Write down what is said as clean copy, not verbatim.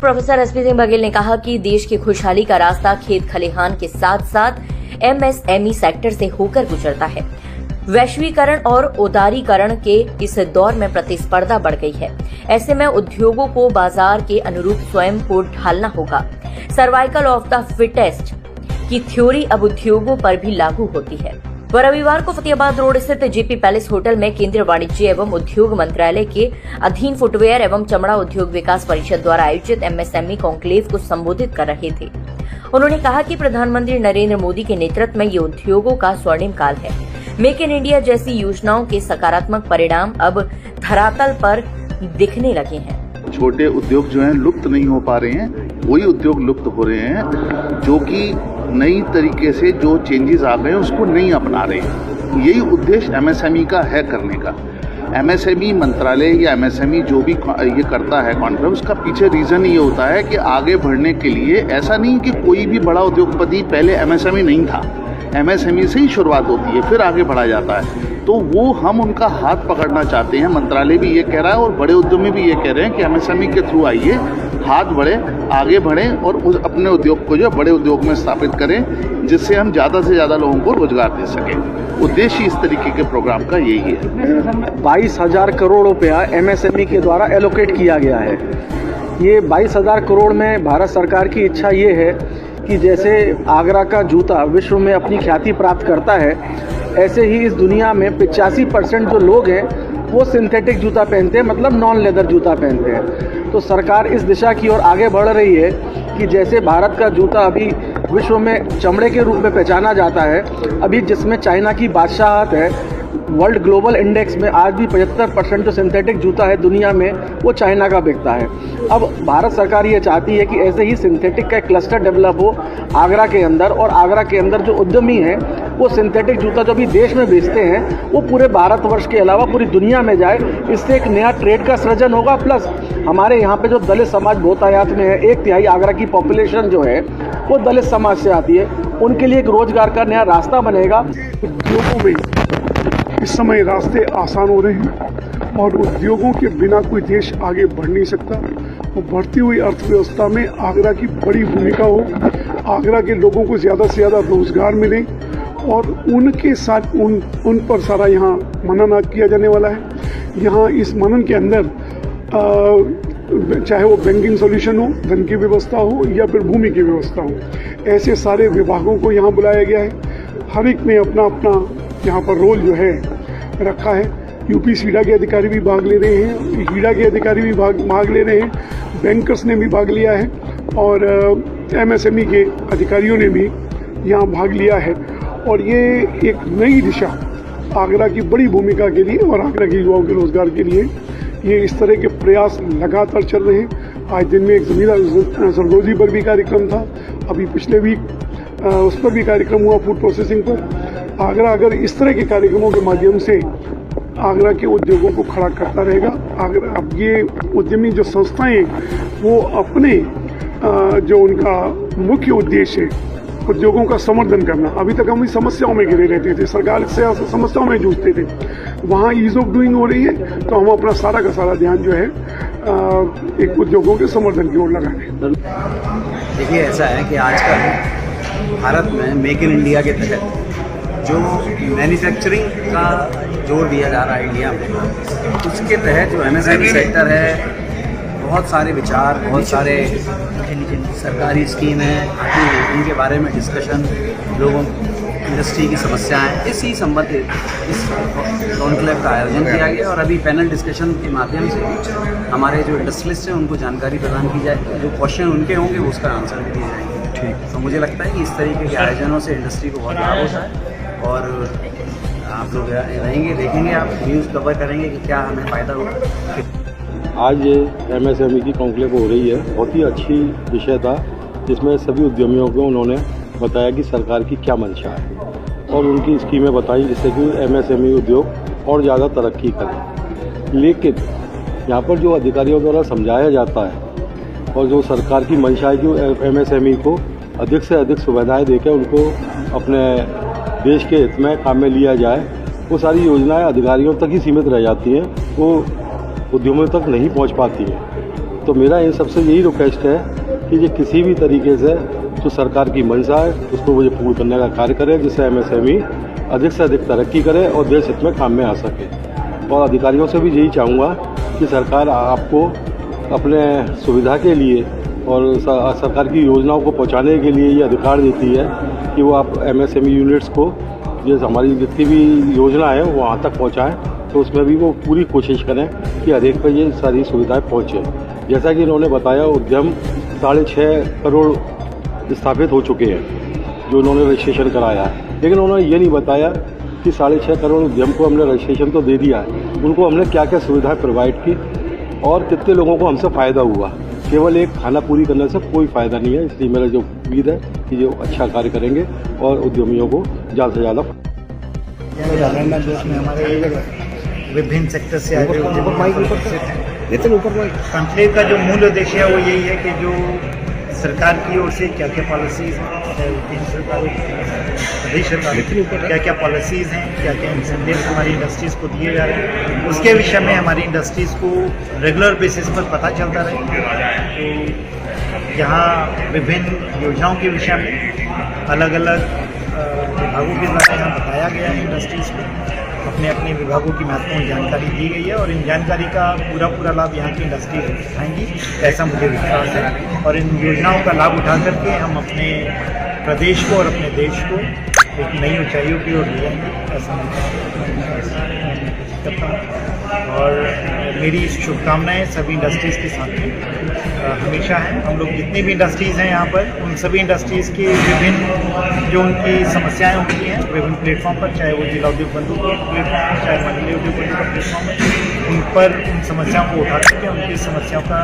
Professor SP Singh Baghel ने कहा कि देश की खुशहाली का रास्ता खेत खलिहान के साथ साथ एमएसएमई सेक्टर से होकर गुजरता है। वैश्वीकरण और उदारीकरण के इस दौर में प्रतिस्पर्धा बढ़ गई है। ऐसे में उद्योगों को बाजार के अनुरूप स्वयं को ढालना होगा। सर्वाइकल ऑफ द फिटेस्ट की थ्योरी अब उद्योगों पर भी लागू होती है। रविवार को फतेहाबाद रोड स्थित जेपी पैलेस होटल में केंद्रीय वाणिज्य एवं उद्योग मंत्रालय के अधीन फुटवेयर एवं चमड़ा उद्योग विकास परिषद द्वारा आयोजित एमएसएमई कॉन्क्लेव को संबोधित कर रहे थे। उन्होंने कहा कि प्रधानमंत्री नरेंद्र मोदी के नेतृत्व में ये उद्योगों का स्वर्णिम काल है। मेक इन इंडिया जैसी योजनाओं के सकारात्मक परिणाम अब धरातल पर दिखने लगे हैं। छोटे उद्योग जो हैं लुप्त नहीं हो पा रहे हैं, वही उद्योग लुप्त हो रहे हैं जो कि नई तरीके से जो चेंजेस आ गए हैं उसको नहीं अपना रहे हैं। यही उद्देश्य एमएसएमई का है करने का। एमएसएमई मंत्रालय या एमएसएमई जो भी ये करता है कॉन्फ्रेंस, उसका पीछे रीज़न ये होता है कि आगे बढ़ने के लिए ऐसा नहीं कि कोई भी बड़ा उद्योगपति पहले एमएसएमई नहीं था, एमएसएमई से ही शुरुआत होती है फिर आगे बढ़ा जाता है। तो वो हम उनका हाथ पकड़ना चाहते हैं। मंत्रालय भी ये कह रहा है और बड़े उद्यमी भी ये कह रहे हैं कि एमएसएमई के थ्रू आइए, हाथ बढ़े, आगे बढ़ें और उस अपने उद्योग को जो बड़े उद्योग में स्थापित करें, जिससे हम ज़्यादा से ज़्यादा लोगों को रोजगार दे सकें। उद्देश्य इस तरीके के प्रोग्राम का यही है। 22,000 करोड़ रुपया एमएसएमई के द्वारा एलोकेट किया गया है। ये 22,000 करोड़ में भारत सरकार की इच्छा ये है कि जैसे आगरा का जूता विश्व में अपनी ख्याति प्राप्त करता है, ऐसे ही इस दुनिया में 85% जो लोग हैं वो सिंथेटिक जूता पहनते हैं, मतलब नॉन लेदर जूता पहनते हैं। तो सरकार इस दिशा की ओर आगे बढ़ रही है कि जैसे भारत का जूता अभी विश्व में चमड़े के रूप में पहचाना जाता है, अभी जिसमें चाइना की बादशाहत है, वर्ल्ड ग्लोबल इंडेक्स में आज भी 75% जो सिंथेटिक जूता है दुनिया में वो चाइना का बिकता है। अब भारत सरकार ये चाहती है कि ऐसे ही सिंथेटिक का क्लस्टर डेवलप हो आगरा के अंदर, और आगरा के अंदर जो उद्यमी हैं वो सिंथेटिक जूता जो भी देश में बेचते हैं वो पूरे भारतवर्ष के अलावा पूरी दुनिया में जाए। इससे एक नया ट्रेड का सृजन होगा। प्लस हमारे यहाँ पे जो दलित समाज बहुतायत में है, 1/3 आगरा की पॉपुलेशन जो है वो दलित समाज से आती है, उनके लिए एक रोजगार का नया रास्ता बनेगा। उद्योगों में इस समय रास्ते आसान हो रहे हैं और उद्योगों के बिना कोई देश आगे बढ़ नहीं सकता। और बढ़ती हुई अर्थव्यवस्था में आगरा की बड़ी भूमिका हो, आगरा के लोगों को ज़्यादा से ज़्यादा रोजगार मिले और उनके साथ उन पर सारा यहाँ मनन किया जाने वाला है। यहाँ इस मनन के अंदर चाहे वो बैंकिंग सॉल्यूशन हो, धन की व्यवस्था हो या फिर भूमि की व्यवस्था हो, ऐसे सारे विभागों को यहाँ बुलाया गया है। हर एक ने अपना अपना यहाँ पर रोल जो है रखा है। यूपी सीडा के अधिकारी भी भाग ले रहे हैं, हीडा के अधिकारी भी भाग ले रहे हैं, बैंकर्स ने भी भाग लिया है और एमएसएमई के अधिकारियों ने भी यहाँ भाग लिया है। और ये एक नई दिशा आगरा की बड़ी भूमिका के लिए और आगरा के युवाओं के रोजगार के लिए ये इस तरह के प्रयास लगातार चल रहे हैं। आज दिन में एक ज़मीरा जरदोजी पर भी कार्यक्रम था, अभी पिछले वीक उस पर भी कार्यक्रम हुआ फूड प्रोसेसिंग पर। आगरा अगर इस तरह के कार्यक्रमों के माध्यम से आगरा के उद्योगों को खड़ा करता रहेगा, आगरा अब ये उद्यमी जो संस्थाएं वो अपने जो उनका मुख्य उद्देश्य है उद्योगों का संवर्धन करना। अभी तक हम इस समस्याओं में घिरे रहते थे, सरकार से समस्याओं में जूझते थे, वहाँ ईज ऑफ डूइंग हो रही है तो हम अपना सारा का सारा ध्यान जो है एक उद्योगों के संवर्धन की ओर लगा रहे। देखिए ऐसा है कि आजकल भारत में मेक इन इंडिया के तहत जो मैन्युफैक्चरिंग का जोर दिया जा रहा है इंडिया में, उसके तहत जो एमएसएमई सेक्टर है, बहुत सारे विचार, बहुत सारे सरकारी स्कीमें आती है, इनके बारे में डिस्कशन, लोगों इंडस्ट्री की समस्याएं, इसी संबंधित इस कॉन्क्लेव का आयोजन किया गया। और अभी पैनल डिस्कशन के माध्यम से हमारे जो इंडस्ट्रियलिस्ट हैं उनको जानकारी प्रदान की जाए, जो क्वेश्चन उनके होंगे उसका आंसर भी दिए जाएंगे। ठीक, तो मुझे लगता है कि इस तरीके के आयोजनों से इंडस्ट्री को बहुत लाभ होता है और आप लोग रहेंगे, देखेंगे, आप न्यूज़ कवर करेंगे कि क्या हमें फ़ायदा होगा। आज एमएसएमई की कॉन्क्लेव हो रही है, बहुत ही अच्छी विषय था जिसमें सभी उद्यमियों को उन्होंने बताया कि सरकार की क्या मंशा है और उनकी स्कीमें बताई जिससे कि एमएसएमई उद्योग और ज़्यादा तरक्की करे। लेकिन यहाँ पर जो अधिकारियों द्वारा समझाया जाता है और जो सरकार की मंशा है कि एमएसएमई को अधिक से अधिक सुविधाएँ देकर उनको अपने देश के हित में काम में लिया जाए, वो सारी योजनाएं अधिकारियों तक ही सीमित रह जाती हैं, वो उद्यमियों तक नहीं पहुंच पाती है। तो मेरा इन सबसे यही रिक्वेस्ट है कि ये किसी भी तरीके से जो सरकार की मंशा है उसको मुझे पूर्ण करने का कार्य करे, जिससे MSME अधिक से अधिक तरक्की करे और देश हित में काम में आ सके। और अधिकारियों से भी यही चाहूँगा कि सरकार आपको अपने सुविधा के लिए और सरकार की योजनाओं को पहुंचाने के लिए ये अधिकार देती है कि वो आप MSME यूनिट्स को ये हमारी जितनी भी योजना है वो वहाँ तक पहुँचाएँ, तो उसमें भी वो पूरी कोशिश करें कि हर एक पर ये सारी सुविधाएं पहुँचे। जैसा कि इन्होंने बताया, उद्यम 6.5 करोड़ स्थापित हो चुके हैं जो उन्होंने रजिस्ट्रेशन कराया है, लेकिन उन्होंने ये नहीं बताया कि 6.5 करोड़ उद्यम को हमने रजिस्ट्रेशन तो दे दिया है, उनको हमने क्या क्या सुविधाएं प्रोवाइड की और कितने लोगों को हमसे फ़ायदा हुआ। केवल एक खाना पूरी करने से कोई फ़ायदा नहीं है, इसलिए मेरा जो उम्मीद है कि जो अच्छा कार्य करेंगे और उद्यमियों को ज़्यादा से ज़्यादा में हमारे विभिन्न सेक्टर से आए हुए कॉन्क्लेव का जो मूल उद्देश्य है वो यही है कि जो सरकार की ओर से क्या क्या पॉलिसीज़ हैं, केंद्र सरकार प्रदेश सरकार क्या क्या पॉलिसीज़ हैं, क्या क्या इंसेंटिव हमारी इंडस्ट्रीज़ को दिए जा रहे हैं, उसके विषय में हमारी इंडस्ट्रीज़ को रेगुलर बेसिस पर पता चलता रहे। तो यहाँ विभिन्न योजनाओं के विषय में अलग अलग विभागों के द्वारा यहाँ बताया गया है इंडस्ट्रीज़ को, अपने अपने विभागों की महत्वपूर्ण जानकारी दी गई है और इन जानकारी का पूरा लाभ यहाँ की इंडस्ट्रीज उठाएंगी, ऐसा मुझे विश्वास है। और इन योजनाओं का लाभ उठा करके हम अपने प्रदेश को और अपने देश को एक नई ऊंचाइयों की ओर ले जाएंगे, ऐसा मैं करता हूँ। और मेरी शुभकामनाएं सभी इंडस्ट्रीज़ के साथ में हमेशा हैं। हम लोग जितनी भी इंडस्ट्रीज़ हैं यहाँ पर, उन सभी इंडस्ट्रीज़ की विभिन्न जो उनकी समस्याएं होती हैं विभिन्न प्लेटफॉर्म पर, चाहे वो जिला उद्योग बंधु का प्लेटफॉर्म है, चाहे मंडलीय उद्योग बंधु का प्लेटफॉर्म है, उन पर उन समस्याओं को उठा करके उनकी समस्याओं का